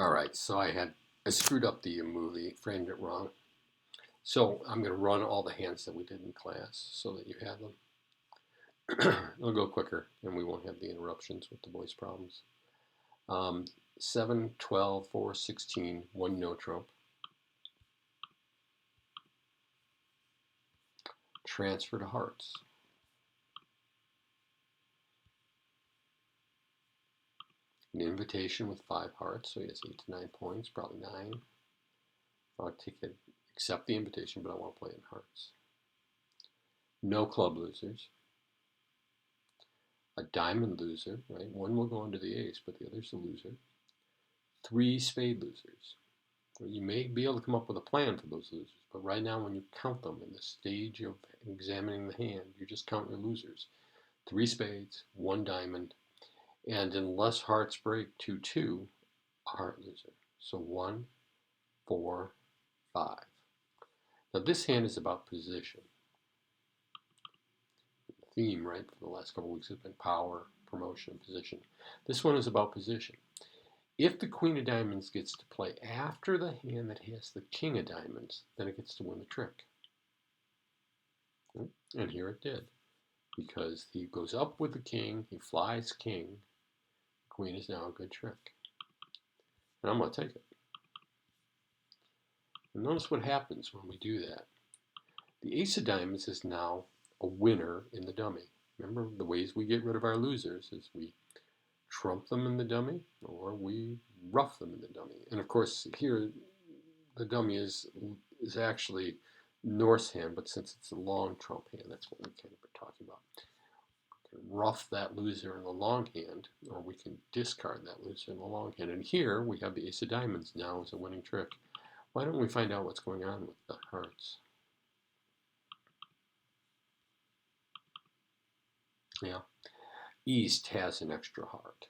All right, so I screwed up the movie, framed it wrong. So I'm going to run all the hands that we did in class so that you have them. It'll go quicker and we won't have the interruptions with the voice problems. 7, 12, 4, 16, 1 no trump. Transfer to hearts. An invitation with 5 hearts, so he has 8 to 9 points, probably 9. I'll accept the invitation, but I want to play in hearts. No club losers. A diamond loser, right? One will go under the ace, but the other's the loser. 3 spade losers. You may be able to come up with a plan for those losers, but right now when you count them in the stage of examining the hand, you just count your losers. 3 spades, 1 diamond, and unless hearts break 2-2, a heart loser. So 1, 4, 5. Now this hand is about position. The theme, right, for the last couple of weeks has been power, promotion, position. This one is about position. If the queen of diamonds gets to play after the hand that has the king of diamonds, then it gets to win the trick. And here it did. Because he goes up with the king, he flies king, queen is now a good trick. And I'm going to take it. And notice what happens when we do that. The ace of diamonds is now a winner in the dummy. Remember, the ways we get rid of our losers is we trump them in the dummy, or we ruff them in the dummy. And of course, here the dummy is actually North's hand, but since it's a long trump hand, that's what we kind of are talking about. We can ruff that loser in the long hand, or we can discard that loser in the long hand. And here we have the ace of diamonds now as a winning trick. Why don't we find out what's going on with the hearts? Yeah, East has an extra heart.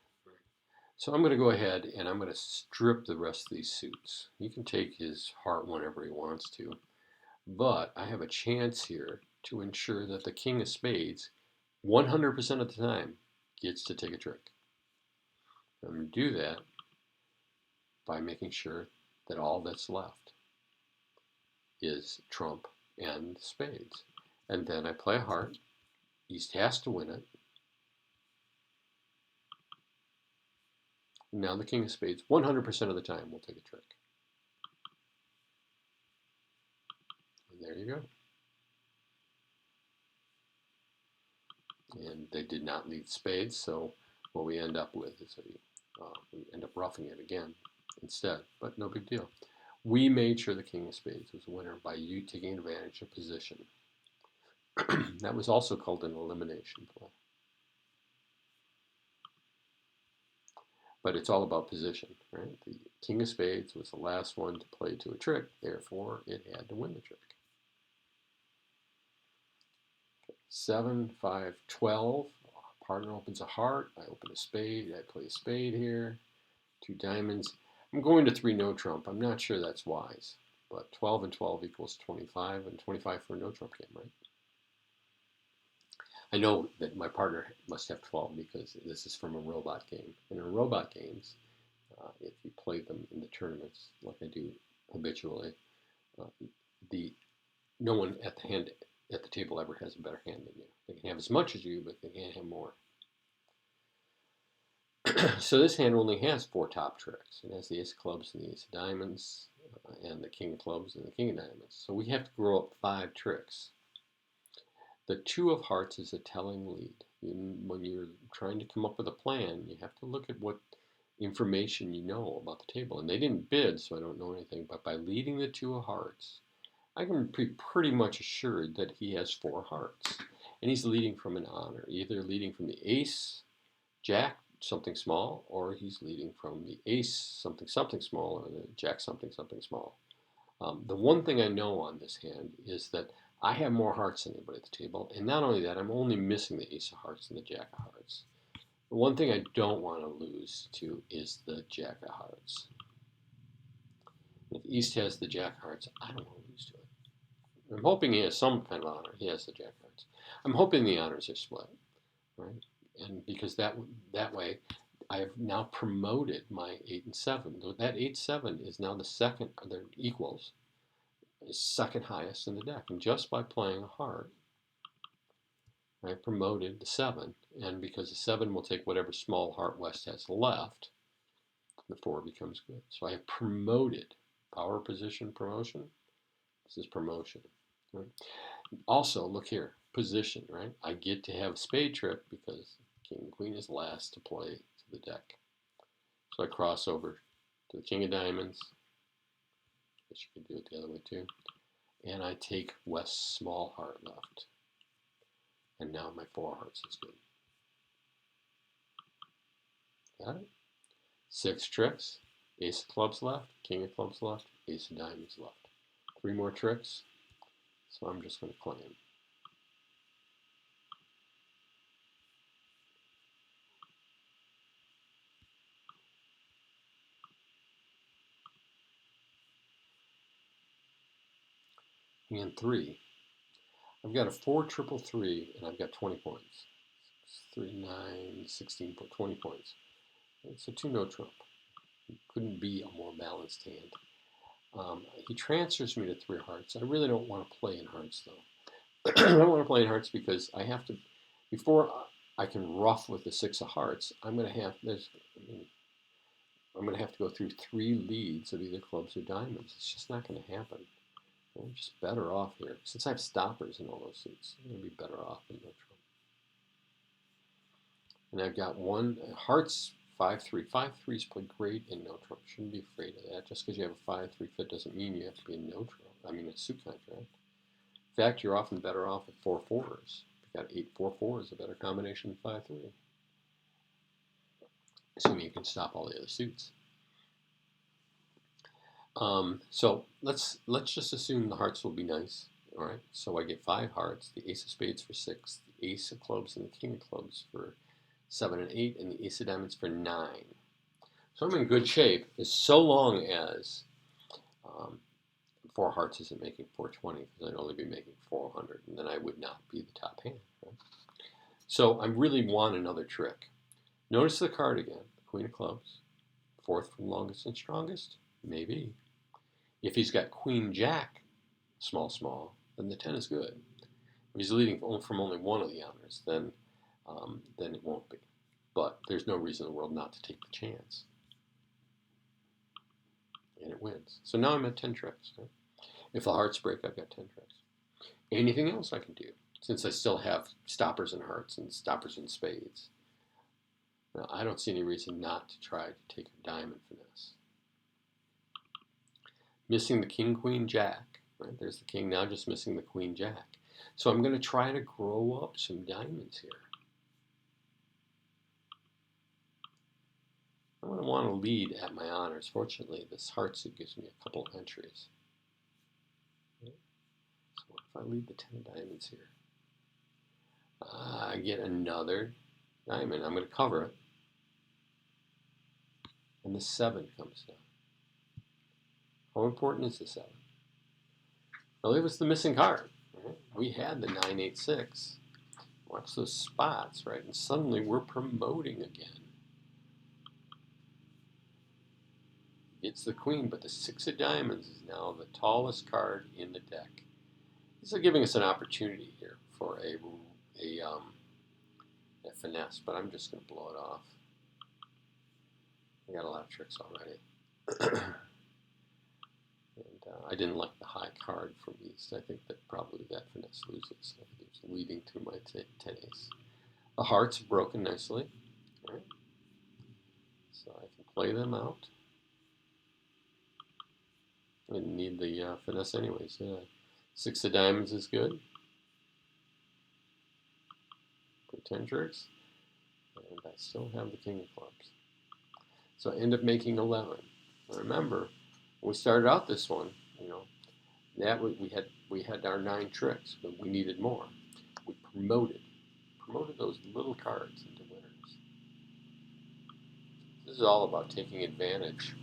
So I'm going to go ahead and I'm going to strip the rest of these suits. He can take his heart whenever he wants to, but I have a chance here to ensure that the king of spades, 100% of the time, gets to take a trick. I'm going to do that by making sure that all that's left is trump and spades. And then I play a heart. East has to win it. Now the king of spades, 100% of the time, will take a trick. And there you go. And they did not lead spades, so what we end up with is we end up roughing it again instead, but no big deal. We made sure the king of spades was a winner by you taking advantage of position. That was also called an elimination play. But it's all about position, right? The king of spades was the last one to play to a trick, therefore it had to win the trick. 7, 5, 12. Partner opens a heart. I open a spade. I play a spade here. 2 diamonds. I'm going to 3 no trump. I'm not sure that's wise, but 12 and 12 equals 25, and 25 for a no trump game, right? I know that my partner must have 12 because this is from a robot game. And in robot games, if you play them in the tournaments like I do habitually, no one at the table ever has a better hand than you. They can have as much as you, but they can't have more. So this hand only has 4 top tricks. It has the ace of clubs and the ace of diamonds, and the king of clubs and the king of diamonds. So we have to grow up 5 tricks. The 2 of hearts is a telling lead. When you're trying to come up with a plan, you have to look at what information you know about the table. And they didn't bid, so I don't know anything. But by leading the 2 of hearts, I can be pretty much assured that he has 4 hearts. And he's leading from an honor, either leading from the ace, jack, something small, or he's leading from the ace, something small, or the jack, something small. The one thing I know on this hand is that I have more hearts than anybody at the table, and not only that, I'm only missing the ace of hearts and the jack of hearts. The one thing I don't want to lose to is the jack of hearts. If East has the jack of hearts, I don't want to lose to it. I'm hoping he has some kind of honor. He has the jack of hearts. I'm hoping the honors are split, right? And because that way, I have now promoted my 8 and 7. That 8-7 is now the second, they're equals, is second highest in the deck. And just by playing a heart, I promoted the 7. And because the 7 will take whatever small heart West has left, the 4 becomes good. So I have promoted. Power position promotion. This is promotion. Right? Also, look here, position, right? I get to have spade trip because king and queen is last to play to the deck. So I cross over to the king of diamonds. I guess you could do it the other way too. And I take West's small heart left. And now my 4 hearts is good. Got it? 6 tricks. Ace of clubs left, king of clubs left, ace of diamonds left. 3 more tricks. So I'm just going to claim. And 3. I've got a 4 triple 3 and I've got 20 points. 3, 9, 16, 20 points. So 2 no trump. Couldn't be a more balanced hand. He transfers me to 3 hearts. I really don't want to play in hearts though. I don't want to play in hearts because I have to, before I can ruff with the 6 of hearts, I'm going to have to go through 3 leads of either clubs or diamonds. It's just not going to happen. I'm just better off here. Since I have stoppers in all those suits, I'm going to be better off in no trump. And I've got 1 hearts 5-3. 5-3s play great in no trump. Shouldn't be afraid of that. Just because you have a 5-3 fit doesn't mean you have to be in no trump. I mean, it's suit contract. In fact, you're often better off at 4-4s. You've got 8-4-4 is a better combination than 5-3. Assuming you can stop all the other suits. So let's just assume the hearts will be nice. All right. So I get 5 hearts, the ace of spades for 6, the ace of clubs and the king of clubs for 7 and 8, and the ace of diamonds for 9. So I'm in good shape, as so long as 4 hearts isn't making 420, because I'd only be making 400, and then I would not be the top hand. Right? So I really want another trick. Notice the card again, queen of clubs, 4th from longest and strongest, maybe. If he's got queen jack, small, then the 10 is good. If he's leading from only one of the honors, then it won't be. But there's no reason in the world not to take the chance. And it wins. So now I'm at 10 tricks. Right? If the hearts break, I've got 10 tricks. Anything else I can do, since I still have stoppers and hearts and stoppers and spades. Now, I don't see any reason not to try to take a diamond finesse. Missing the king, queen, jack. Right? There's the king, now just missing the queen, jack. So I'm going to try to grow up some diamonds here. I'm going to want to lead at my honors. Fortunately, this heart suit gives me a couple of entries. So if I lead the 10 of diamonds here, I get another diamond. I'm going to cover it. And the 7 comes down. How important is the 7? Well, it was the missing card. Right? We had the 9-8-6. Watch those spots, right? And suddenly we're promoting again. It's the queen, but the 6 of diamonds is now the tallest card in the deck. This is giving us an opportunity here for a finesse, but I'm just going to blow it off. I got a lot of tricks already. And I didn't like the high card from East. I think that probably that finesse loses. So it's leading to my 10 ace. The hearts broken nicely. Right? So I can play them out. I didn't need the finesse anyways. 6 of diamonds is good. Put 10 tricks. And I still have the king of clubs. So I end up making 11. Now remember, when we started out this one, that we had our 9 tricks, but we needed more. We promoted those little cards into winners. This is all about taking advantage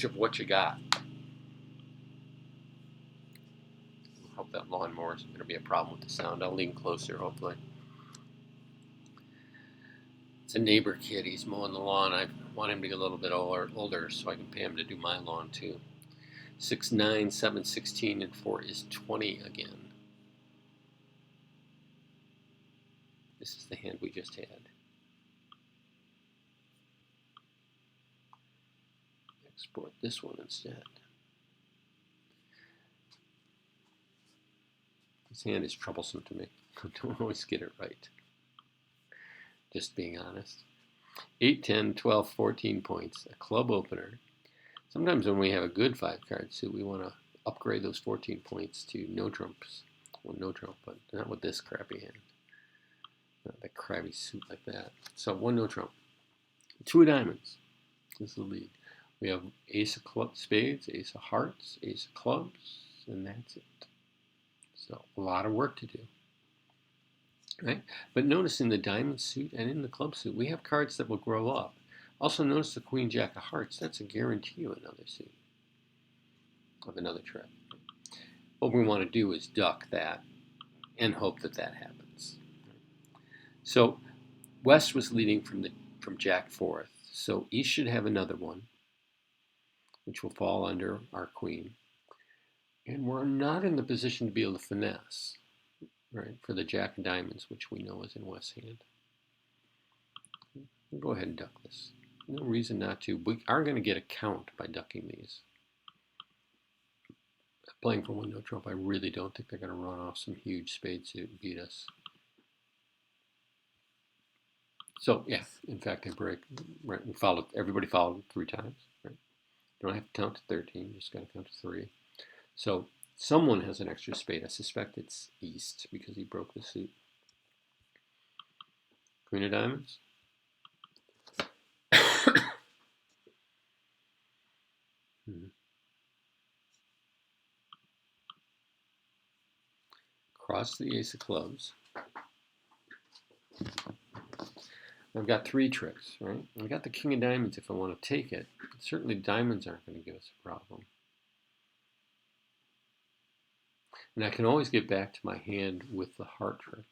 of what you got. I hope that lawnmower isn't going to be a problem with the sound. I'll lean closer, hopefully. It's a neighbor kid. He's mowing the lawn. I want him to get a little bit older so I can pay him to do my lawn too. 6, 9, 7, 16, and 4 is 20 again. This is the hand we just had. Export this one instead. This hand is troublesome to me. I don't always get it right. Just being honest. 8, 10, 12, 14 points. A club opener. Sometimes when we have a good 5-card suit, we want to upgrade those 14 points to no trumps. Well, no trump, but not with this crappy hand. Not that crappy suit like that. So 1 no trump. 2 of diamonds. This is the lead. We have ace of spades, ace of hearts, ace of clubs, and that's it. So a lot of work to do. Right? But notice in the diamond suit and in the club suit, we have cards that will grow up. Also notice the queen jack of hearts. That's a guarantee of another suit, of another trip. What we want to do is duck that and hope that that happens. So West was leading from Jack 4th. So East should have another one, which will fall under our queen. And we're not in the position to be able to finesse, right, for the Jack of diamonds, which we know is in West's hand. We'll go ahead and duck this. No reason not to. We are going to get a count by ducking these. Playing for 1 no trump, I really don't think they're going to run off some huge spade suit and beat us. So yeah, in fact, I break. Right, we followed. Everybody followed 3 times. Right, don't have to count to 13. Just got to count to 3. So someone has an extra spade. I suspect it's East because he broke the suit. Queen of diamonds. Cross the ace of clubs. I've got 3 tricks, right? I've got the king of diamonds if I want to take it. Certainly diamonds aren't going to give us a problem. And I can always get back to my hand with the heart trick.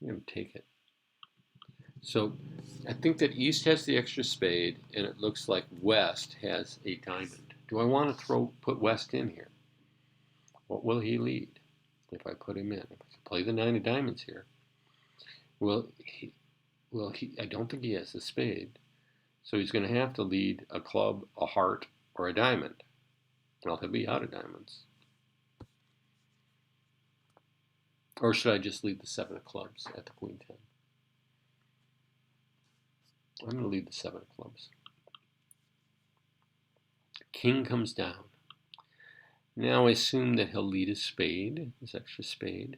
I'm going to take it. So I think that East has the extra spade, and it looks like West has a diamond. Do I want to put West in here? What will he lead if I put him in? If I play the 9 of diamonds here, I don't think he has a spade. So he's going to have to lead a club, a heart, or a diamond. Well, he'll be out of diamonds. Or should I just lead the 7 of clubs at the queen 10? I'm going to lead the 7 of clubs. King comes down. Now I assume that he'll lead his spade, his extra spade.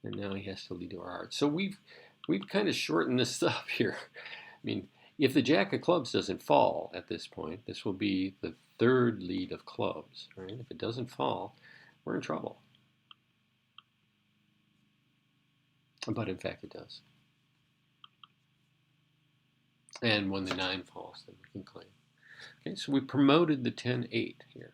And now he has to lead to our heart. So we've kind of shortened this up here. I mean, if the jack of clubs doesn't fall at this point, this will be the 3rd lead of clubs, right? If it doesn't fall, we're in trouble. But in fact, it does. And when the 9 falls, then we can claim. Okay, so we promoted the 10-8 here.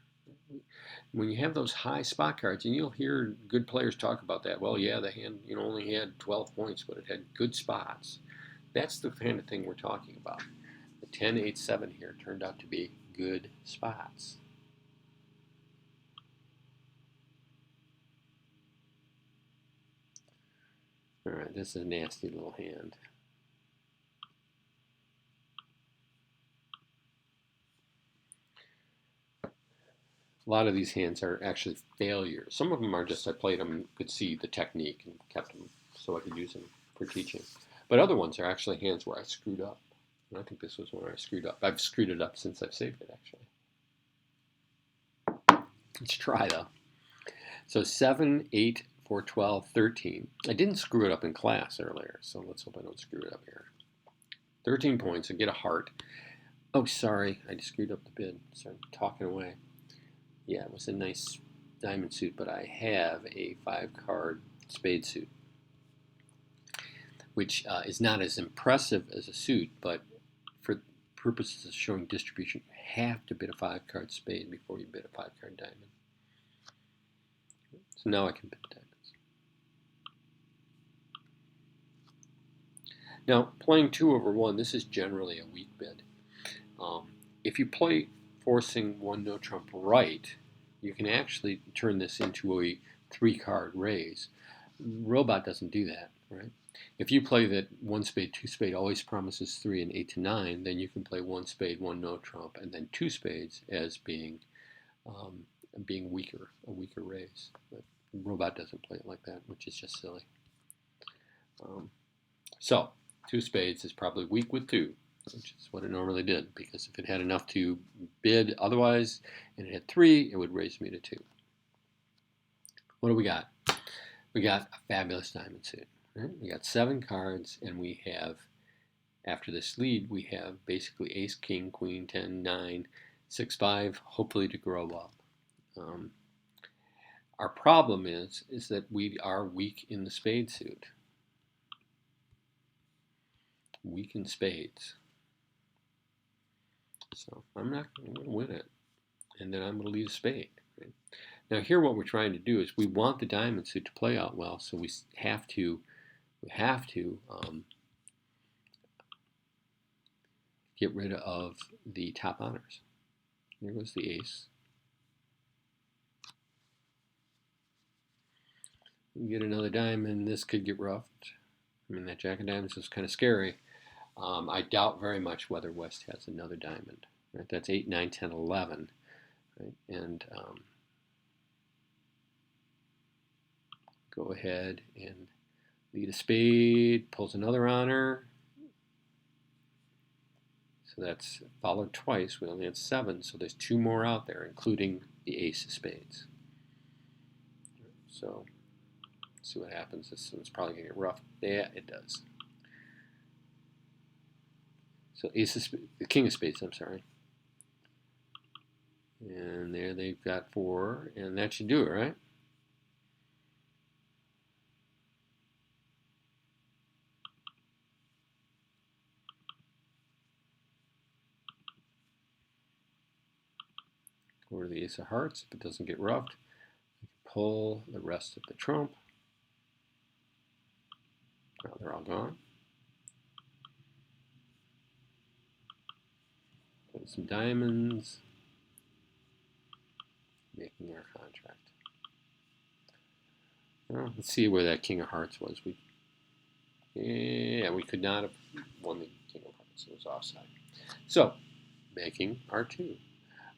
When you have those high spot cards, and you'll hear good players talk about that. Well, yeah, the hand only had 12 points, but it had good spots. That's the kind of thing we're talking about. The 10-8-7 here turned out to be good spots. All right, this is a nasty little hand. A lot of these hands are actually failures. Some of them are just I played them and could see the technique and kept them so I could use them for teaching. But other ones are actually hands where I screwed up. And I think this was one where I screwed up. I've screwed it up since I've saved it, actually. Let's try, though. So 7, 8, 4, 12, 13. I didn't screw it up in class earlier, so let's hope I don't screw it up here. 13 points, I get a heart. Oh, sorry, I just screwed up the bid. Started talking away. Yeah, it was a nice diamond suit, but I have a 5-card spade suit, which is not as impressive as a suit, but purposes of showing distribution, you have to bid a 5-card spade before you bid a 5-card diamond. So now I can bid diamonds. Now, playing 2/1, this is generally a weak bid. If you play forcing 1 no trump right, you can actually turn this into a 3-card raise. Robot doesn't do that, right? If you play that 1 spade, 2 spade always promises 3 and 8 to 9, then you can play 1 spade, 1 no trump, and then 2 spades as being weaker, a weaker raise. But Robot doesn't play it like that, which is just silly. So 2 spades is probably weak with 2, which is what it normally did, because if it had enough to bid otherwise, and it had 3, it would raise me to 2. What do we got? We got a fabulous diamond suit. Right? We got 7 cards, and we have, after this lead, we have basically ace, king, queen, 10, 9, 6, 5, hopefully to grow up. Our problem is that we are weak in the spade suit. Weak in spades. So I'm not going to win it. And then I'm going to lead a spade. Right? Now here what we're trying to do is we want the diamond suit to play out well, so we have to get rid of the top honors. There goes the ace. We get another diamond. This could get roughed. I mean, that jack of diamonds is kind of scary. I doubt very much whether West has another diamond. Right? That's 8, 9, 10, 11. Right? And go ahead and lead a spade, pulls another honor. So that's followed twice. We only had 7, so there's 2 more out there, including the ace of spades. So let's see what happens. This one's probably going to get rough. Yeah, it does. So ace of the king of spades, I'm sorry. And there they've got 4, and that should do it, right? Over the ace of hearts. If it doesn't get roughed, pull the rest of the trump. Now they're all gone. Put some diamonds, making our contract. Well, let's see where that king of hearts was. We could not have won the king of hearts. It was offside. So, making our 2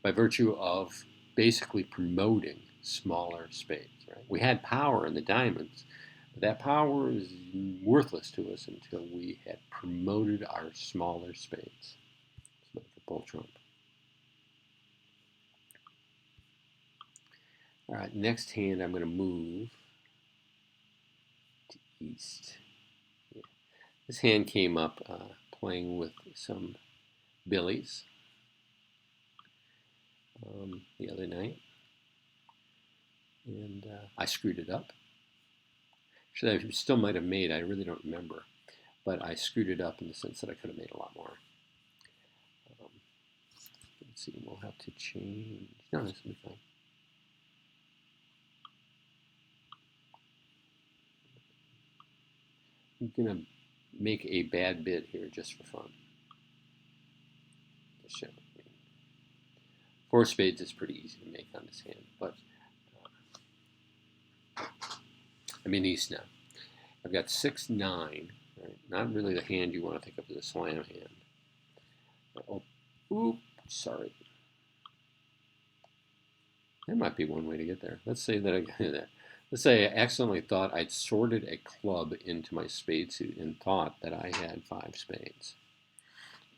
by virtue of basically promoting smaller spades. Right? We had power in the diamonds, but that power is worthless to us until we had promoted our smaller spades. Let's make a bull trump. All right, next hand I'm going to move to east. Yeah. This hand came up playing with some billies the other night, and I screwed it up. Actually, I still might have made, I really don't remember, but I screwed it up in the sense that I could have made a lot more. Let's see, we'll have to change. No, this will be fine. I'm going to make a bad bid here just for fun. To show. 4 spades is pretty easy to make on this hand, but I'm in east now. I've got 6, 9. Right? Not really the hand you want to think of as a slam hand. Oh, oops, sorry. There might be one way to get there. Let's say that I did that. Let's say I accidentally thought I'd sorted a club into my spade suit and thought that I had 5 spades.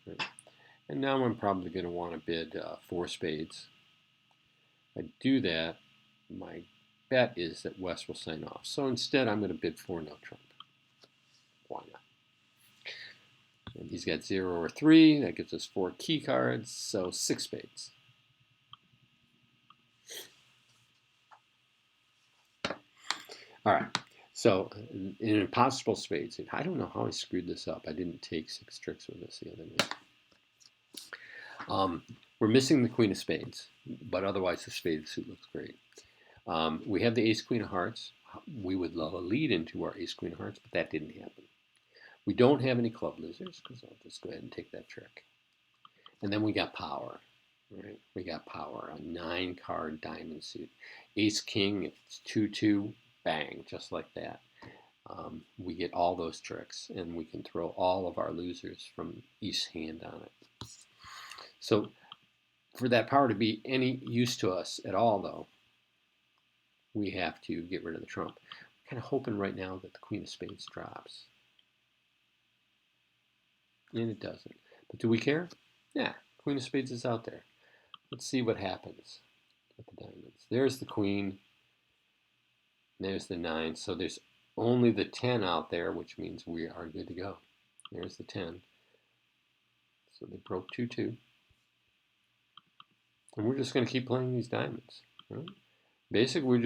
Right? And now I'm probably going to want to bid 4 spades. If I do that, my bet is that West will sign off. So instead, I'm going to bid 4 no trump. Why not? And he's got 0 or 3. That gives us 4 key cards, so 6 spades. All right. So in impossible spades, I don't know how I screwed this up. I didn't take 6 tricks with this the other night. We're missing the queen of spades, but otherwise the spade suit looks great. We have the ace queen of hearts. We would love a lead into our ace queen of hearts, but that didn't happen. We don't have any club losers, because I'll just go ahead and take that trick. And then we got power. Right? We got power, a 9-card diamond suit. Ace king, if it's 2-2, bang, just like that. We get all those tricks, and we can throw all of our losers from each hand on it. So for that power to be any use to us at all, though, we have to get rid of the trump. I'm kind of hoping right now that the queen of spades drops. And it doesn't. But do we care? Yeah, queen of spades is out there. Let's see what happens with the diamonds. There's the queen. There's the 9. So there's only the 10 out there, which means we are good to go. There's the 10. So they broke 2-2. And we're just going to keep playing these diamonds. Right? Basically,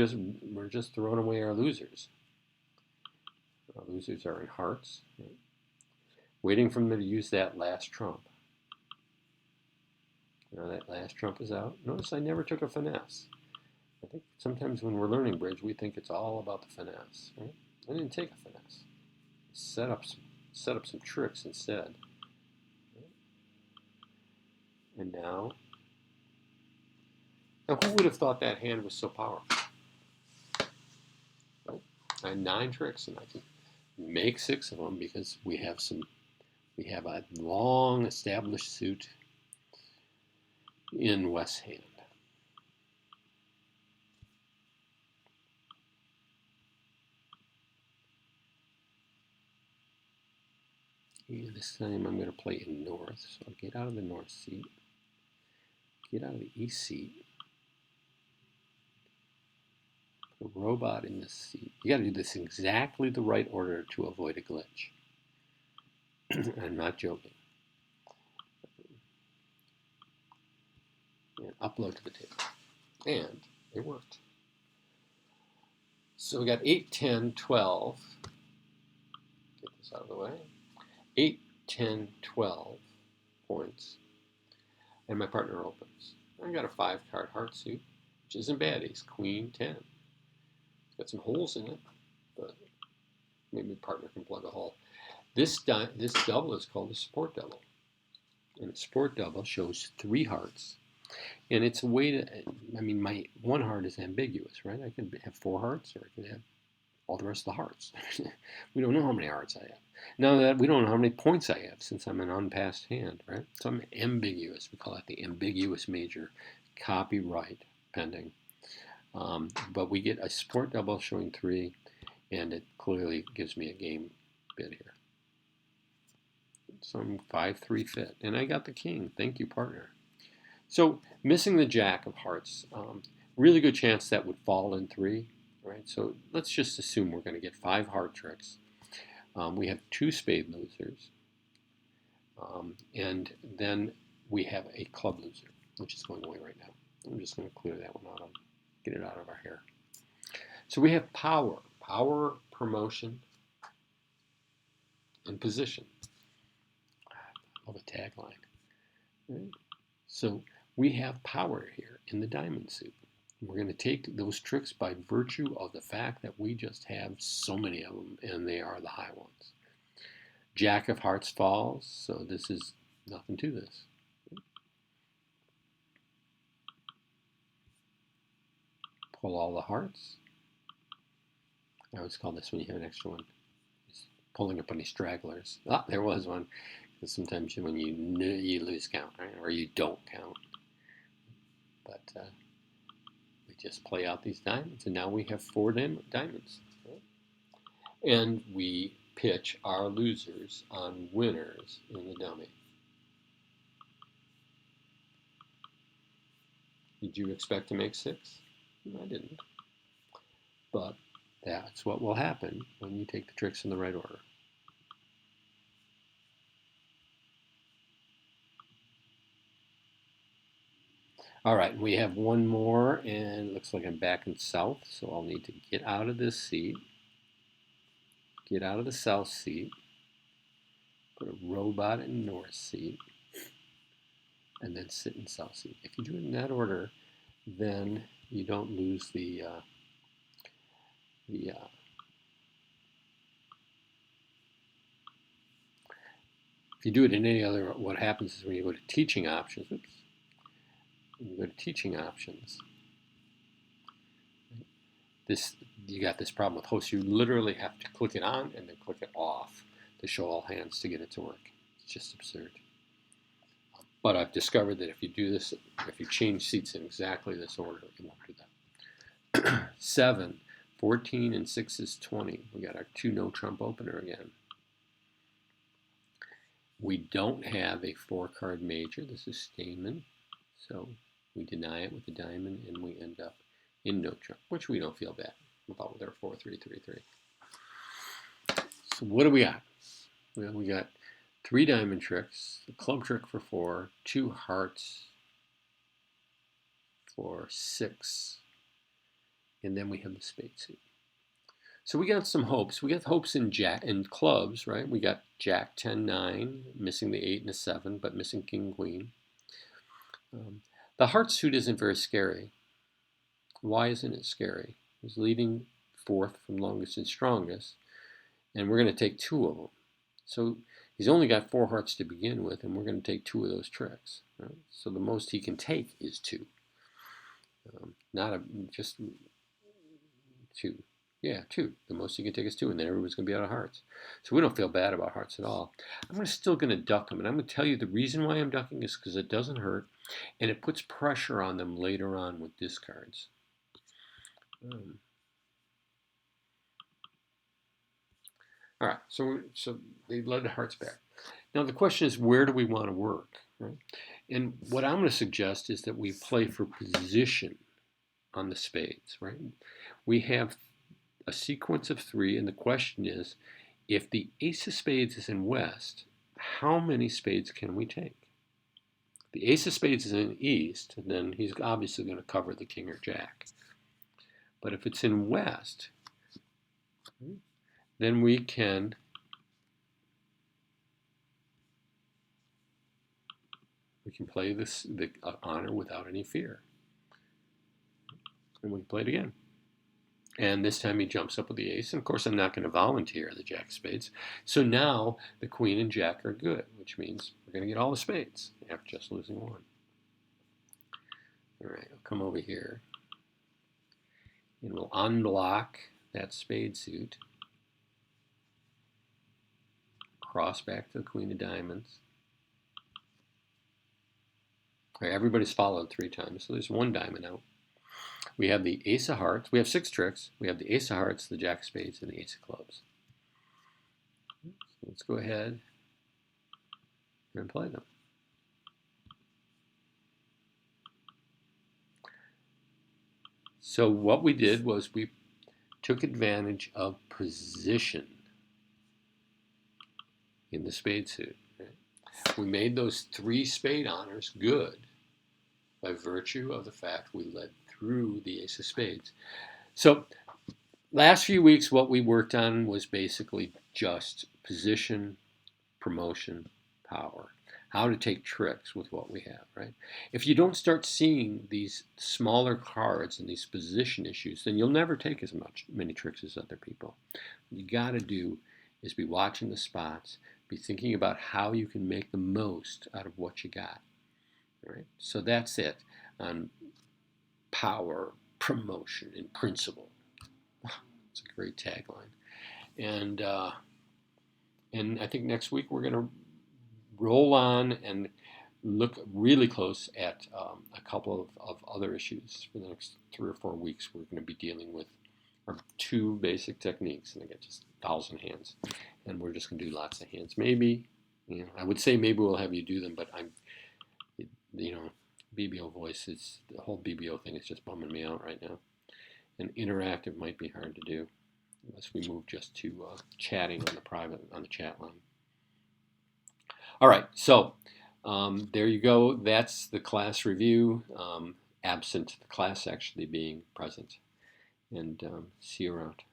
we're just throwing away our losers. Our losers are in hearts. Right? Waiting for them to use that last trump. Now that last trump is out. Notice I never took a finesse. I think sometimes when we're learning bridge, we think it's all about the finesse. Right? I didn't take a finesse. Set up some tricks instead. And now who would have thought that hand was so powerful? Well, I had 9 tricks, and I can make 6 of them because we have a long established suit in West hand. And this time I'm going to play in north, so I'll get out of the north seat, get out of the east seat, put a robot in this seat. You got to do this in exactly the right order to avoid a glitch. I'm not joking. And upload to the table. And it worked. So we got 8, 10, 12. Get this out of the way. 8, 10, 12 points. And my partner opens. I got a 5-card heart suit, which isn't bad. Ace, queen, 10. It's got some holes in it, but maybe partner can plug a hole. This double is called a support double. And a support double shows 3 hearts. And it's a way to, I mean, my 1 heart is ambiguous, right? I could have 4 hearts, or I could have all the rest of the hearts. We don't know how many hearts I have. Now that we don't know how many points I have, since I'm an unpassed hand, right? So I'm ambiguous. We call it the ambiguous major. Copyright pending. But we get a support double showing 3, and it clearly gives me a game bid here. So I'm 5-3 fit, and I got the king. Thank you, partner. So missing the jack of hearts, really good chance that would fall in 3, right? So let's just assume we're going to get 5 heart tricks. We have 2 spade losers, and then we have a club loser, which is going away right now. I'm just going to clear that one out, get it out of our hair. So we have power, promotion, and position. I love a tagline. Right? So we have power here in the diamond suit. We're going to take those tricks by virtue of the fact that we just have so many of them, and they are the high ones. Jack of hearts falls, so this is nothing to this. Pull all the hearts. I always call this when you have an extra one. Just pulling up any stragglers. Ah, there was one. Because sometimes when you lose count, right? Or you don't count. But we just play out these diamonds, and now we have 4 diamonds. Right? And we pitch our losers on winners in the dummy. Did you expect to make 6? I didn't. But that's what will happen when you take the tricks in the right order. All right, we have one more, and it looks like I'm back in south, so I'll need to get out of this seat, get out of the south seat, put a robot in north seat, and then sit and south seat. If you do it in that order, then you don't lose the if you do it in any other, what happens is when you go to teaching options, when you go to teaching options, you got this problem with host. You literally have to click it on and then click it off to show all hands to get it to work. It's just absurd. But I've discovered that if you do this, if you change seats in exactly this order, it won't do that. 7, 14, and 6 is 20. We got our 2 no trump opener again. We don't have a 4-card major. This is Steinman. So we deny it with the diamond, and we end up in no trump, which we don't feel bad about with our 4-3-3-3. So what do we got? Well, we got 3 diamond tricks, a club trick for 4, 2 hearts for 6, and then we have the spade suit. So we got some hopes. We got hopes in jack and clubs, right? We got Jack 10-9, missing the 8 and the 7, but missing King Queen. The heart suit isn't very scary. Why isn't it scary? He's leading 4th from longest and strongest, and we're going to take 2 of them. So he's only got 4 hearts to begin with, and we're going to take 2 of those tricks. Right? So the most he can take is 2. Just 2. Yeah, 2. The most you can take is 2, and then everybody's going to be out of hearts. So we don't feel bad about hearts at all. I'm still going to duck them, and I'm going to tell you the reason why I'm ducking is because it doesn't hurt, and it puts pressure on them later on with discards. All right, so they led the hearts back. Now the question is, where do we want to work, right? And what I'm going to suggest is that we play for position on the spades, right? We have a sequence of 3, and the question is, if the ace of spades is in west, how many spades can we take? If the ace of spades is in east, then he's obviously going to cover the king or jack. But if it's in west, then we can play the honor without any fear. And we can play it again. And this time he jumps up with the ace. And of course, I'm not going to volunteer the jack of spades. So now the queen and jack are good, which means we're going to get all the spades after just losing 1. All right, I'll come over here. And we'll unblock that spade suit. Cross back to the queen of diamonds. All right, everybody's followed 3 times, so there's 1 diamond out. We have the ace of hearts. We have 6 tricks. We have the ace of hearts, the jack of spades, and the ace of clubs. So let's go ahead and play them. So what we did was we took advantage of position in the spade suit. Right? We made those 3 spade honors good by virtue of the fact we led through the ace of spades. So last few weeks what we worked on was basically just position, promotion, power. How to take tricks with what we have, right? If you don't start seeing these smaller cards and these position issues, then you'll never take as many tricks as other people. What you got to do is be watching the spots, be thinking about how you can make the most out of what you got. All right? So that's it on power, promotion, and principle. It's a great tagline. And I think next week we're going to roll on and look really close at a couple of other issues. For the next 3 or 4 weeks, we're going to be dealing with our 2 basic techniques, and I get just 1,000 hands, and we're just going to do lots of hands. Maybe, I would say maybe we'll have you do them, but BBO voice is, the whole BBO thing is just bumming me out right now. And interactive might be hard to do unless we move just to chatting on the chat line. All right, so there you go. That's the class review, absent the class actually being present. And see you around.